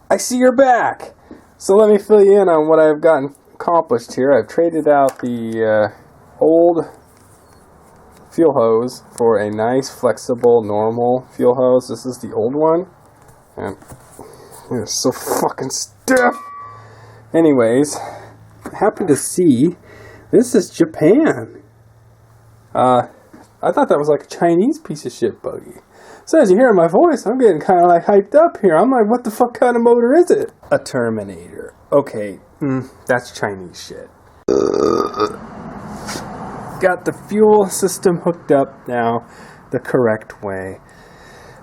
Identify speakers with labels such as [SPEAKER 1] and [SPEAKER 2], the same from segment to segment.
[SPEAKER 1] I see you're back. So let me fill you in on what I've gotten accomplished here. I've traded out the old fuel hose for a nice, flexible, normal fuel hose. This is the old one. And it's so fucking stiff. Anyways, I happen to see this is Japan. I thought that was like a Chinese piece of shit buggy. So as you hear my voice, I'm getting kind of like hyped up here. I'm like, what the fuck kind of motor is it? A Terminator. Okay, that's Chinese shit. Got the fuel system hooked up now the correct way.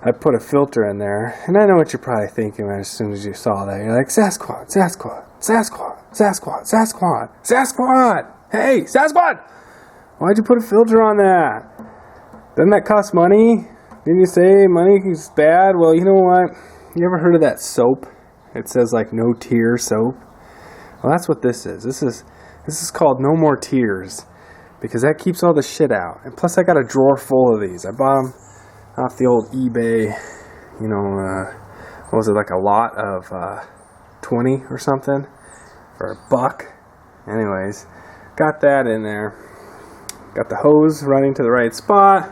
[SPEAKER 1] I put a filter in there, and I know what you're probably thinking as soon as you saw that. You're like, Sasquatch, Sasquatch, Sasquatch, Sasquatch, Sasquatch, Sasquatch! Hey, Sasquatch! Why'd you put a filter on that? Doesn't that cost money? Didn't you say money is bad? Well, you know what? You ever heard of that soap? It says like no tear soap. Well, that's what this is. This is called No More Tears, because that keeps all the shit out. And plus, I got a drawer full of these. I bought them off the old eBay. You know, what was it, like a lot of 20 or something for $1? Anyways, got that in there. Got the hose running to the right spot.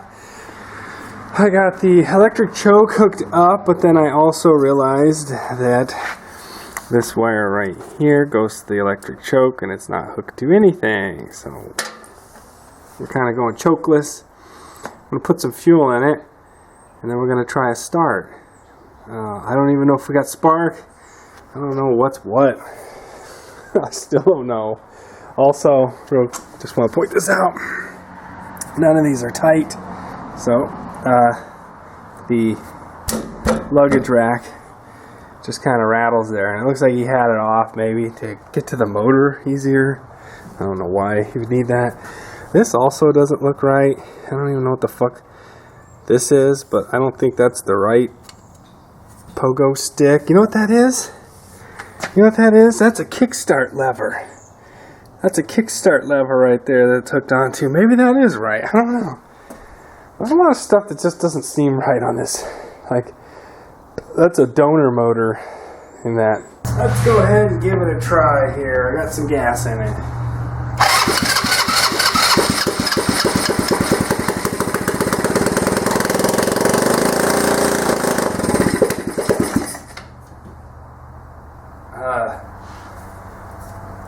[SPEAKER 1] I got the electric choke hooked up, but then I also realized that this wire right here goes to the electric choke and it's not hooked to anything. So we're kind of going chokeless. I'm going to put some fuel in it and then we're going to try a start. I don't even know if we got spark. I don't know what's what. I still don't know. Also, just want to point this out. None of these are tight. So the luggage rack just kind of rattles there, and it looks like he had it off maybe to get to the motor easier. I don't know why he would need that. This also doesn't look right. I don't even know what the fuck this is, but I don't think that's the right pogo stick. You know what that is? You know what that is? That's a kickstart lever. That's a kickstart lever right there that's hooked onto. Maybe that is right. I don't know. There's a lot of stuff that just doesn't seem right on this. Like, that's a donor motor in that. Let's go ahead and give it a try here. I got some gas in it.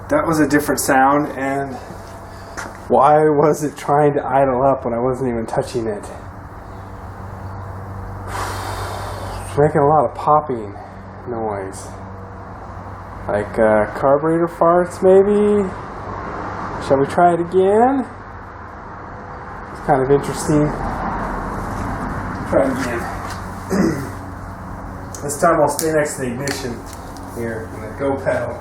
[SPEAKER 1] That was a different sound, and why was it trying to idle up when I wasn't even touching it? It's making a lot of popping noise. Like carburetor farts, maybe? Shall we try it again? It's kind of interesting. Try it again. This time I'll stay next to the ignition here and the go pedal.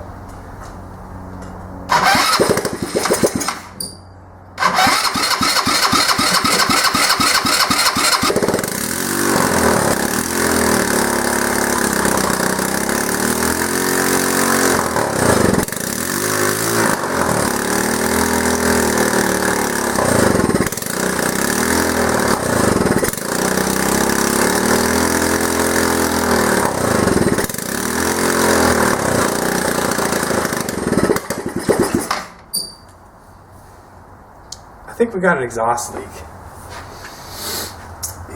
[SPEAKER 1] I think we got an exhaust leak.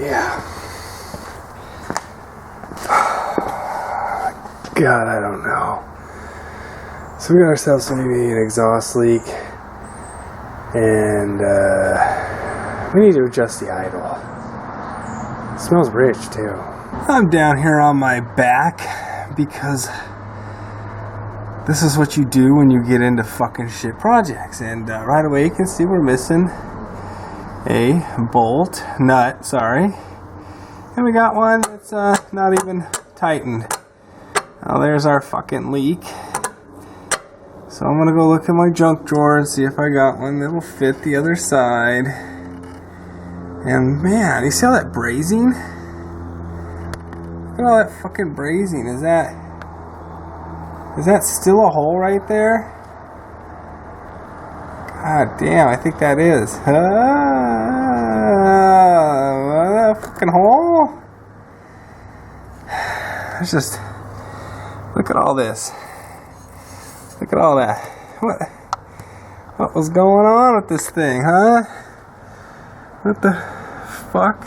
[SPEAKER 1] Yeah. God, I don't know. So we got ourselves maybe an exhaust leak. And we need to adjust the idle. It smells rich too. I'm down here on my back because this is what you do when you get into fucking shit projects. And right away you can see we're missing a nut, and we got one that's not even tightened. Now there's our fucking leak. So I'm gonna go look at my junk drawer and see if I got one that will fit the other side. And man, you see all that brazing? Look at all that fucking brazing. Is that still a hole right there? God damn, I think that is. A fucking hole? Look at all this. Look at all that. What was going on with this thing, huh? What the fuck?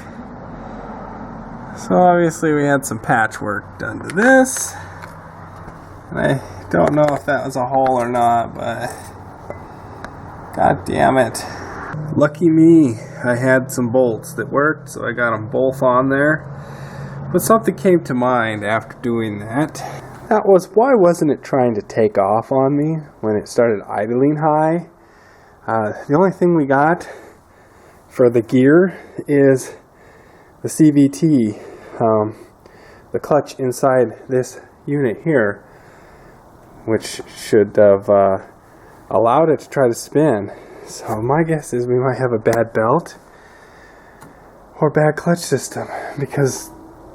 [SPEAKER 1] So obviously we had some patchwork done to this. And I don't know if that was a hole or not, but god damn it. Lucky me, I had some bolts that worked, so I got them both on there. But something came to mind after doing that. That was, why wasn't it trying to take off on me when it started idling high? The only thing we got for the gear is the CVT, the clutch inside this unit here, which should have allowed it to try to spin. So my guess is we might have a bad belt or bad clutch system, because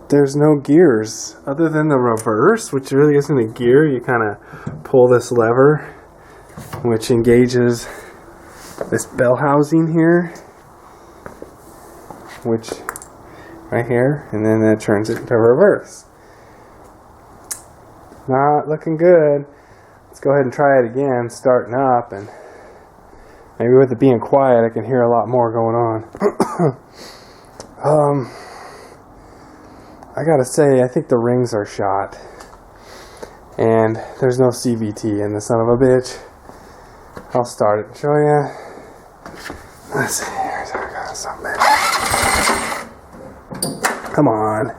[SPEAKER 1] there's no gears other than the reverse, which really isn't a gear. You kind of pull this lever, which engages this bell housing here, which right here, and then that turns it into reverse. Not looking good. Let's go ahead and try it again, starting up, and maybe with it being quiet I can hear a lot more going on. I gotta say, I think the rings are shot, and there's no CVT in the son of a bitch. I'll start it and show you. Let's see, here's I got something. Come on.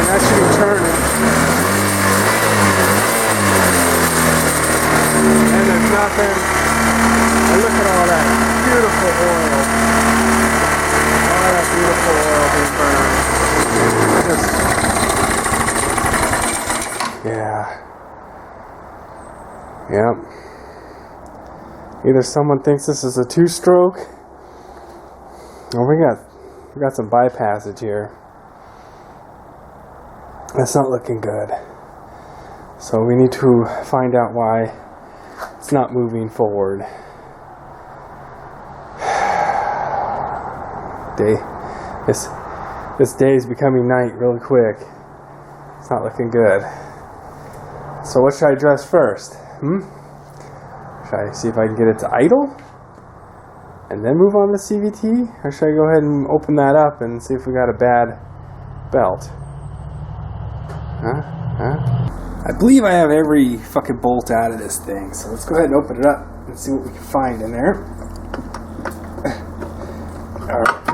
[SPEAKER 1] That should be turning. And there's nothing. And look at all that beautiful oil. All that beautiful oil being burned. Yeah. Yep. Either someone thinks this is a two-stroke, or we got some bypassage here. That's not looking good. So we need to find out why it's not moving forward. This day is becoming night really quick. It's not looking good. So what should I address first? Should I see if I can get it to idle and then move on to CVT? Or should I go ahead and open that up and see if we got a bad belt? I believe I have every fucking bolt out of this thing, so let's go ahead and open it up and see what we can find in there. Alright.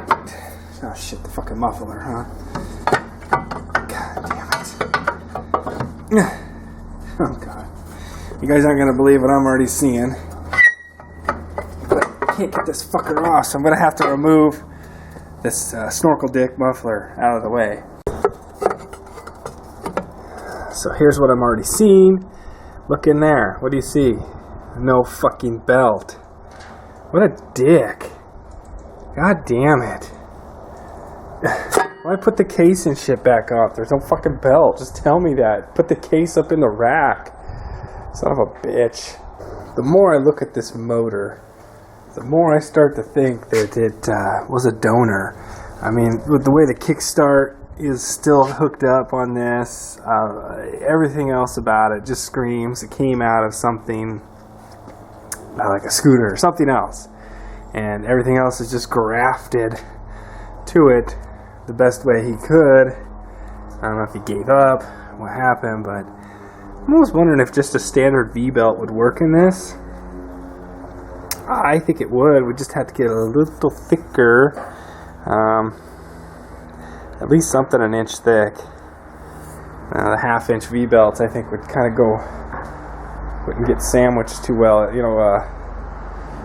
[SPEAKER 1] Oh shit, the fucking muffler, huh? God damn it. Oh god. You guys aren't gonna believe what I'm already seeing. But I can't get this fucker off, so I'm gonna have to remove this snorkel dick muffler out of the way. So here's what I'm already seeing. Look in there. What do you see? No fucking belt. What a dick. God damn it. Why put the case and shit back up? There's no fucking belt. Just tell me that. Put the case up in the rack. Son of a bitch. The more I look at this motor, the more I start to think that it was a donor. I mean, with the way the kickstart is still hooked up on this, everything else about it just screams it came out of something like a scooter or something else, and everything else is just grafted to it the best way he could. I don't know if he gave up, what happened, but I'm almost wondering if just a standard V-belt would work in this. I think it would. We just have to get a little thicker. At least something an inch thick. The half-inch V-belts, I think, would kind of wouldn't get sandwiched too well. You know,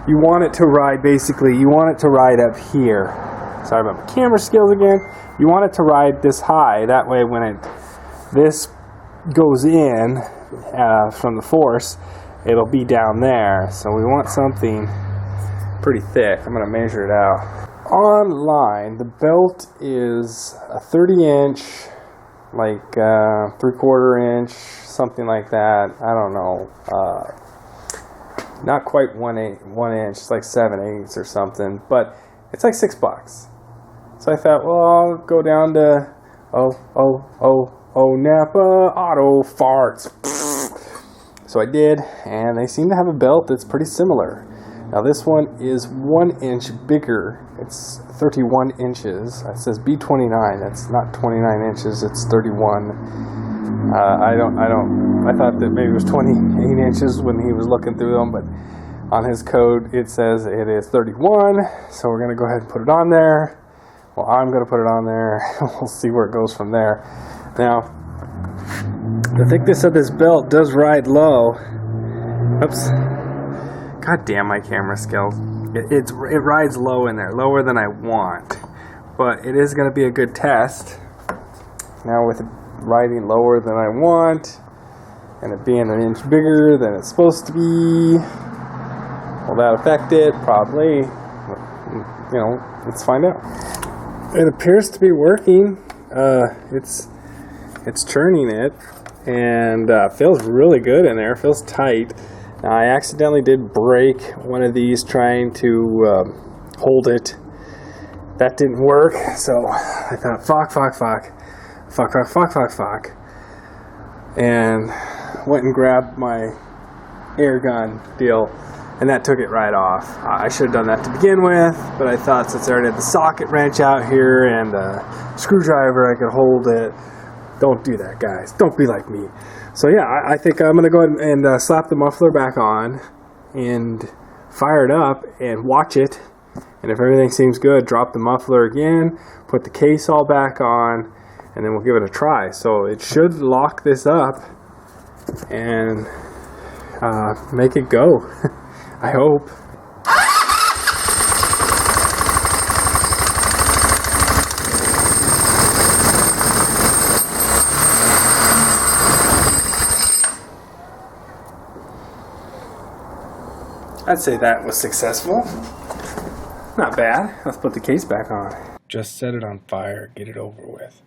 [SPEAKER 1] you want it to ride, basically, you want it to ride up here. Sorry about my camera skills again. You want it to ride this high. That way, when this goes in from the force, it'll be down there. So we want something pretty thick. I'm going to measure it out. Online, the belt is a 30-inch, like 3/4 inch, something like that. I don't know. Not quite 1 inch. It's like 7/8 or something. But it's like $6. So I thought, well, I'll go down to Napa Auto Farts. So I did, and they seem to have a belt that's pretty similar. Now this one is 1 inch bigger. It's 31 inches. It says B29. That's not 29 inches. It's 31. I thought that maybe it was 28 inches when he was looking through them, but on his code it says it is 31. So we're gonna go ahead and put it on there. Well, I'm gonna put it on there. We'll see where it goes from there. Now, the thickness of this belt does ride low. Oops. God damn my camera skills. It rides low in there, lower than I want. But it is going to be a good test. Now with it riding lower than I want, and it being 1 inch bigger than it's supposed to be, will that affect it? Probably. You know, let's find out. It appears to be working. It's churning it, and feels really good in there. Feels tight. Now, I accidentally did break one of these trying to hold it. That didn't work, so I thought, fuck, and went and grabbed my air gun deal, and that took it right off. I should have done that to begin with, but I thought since I already had the socket wrench out here and a screwdriver, I could hold it. Don't do that, guys. Don't be like me. So yeah, I think I'm going to go ahead and slap the muffler back on and fire it up and watch it. And if everything seems good, drop the muffler again, put the case all back on, and then we'll give it a try. So it should lock this up and make it go. I hope. I'd say that was successful. Not bad. Let's put the case back on. Just set it on fire. Get it over with.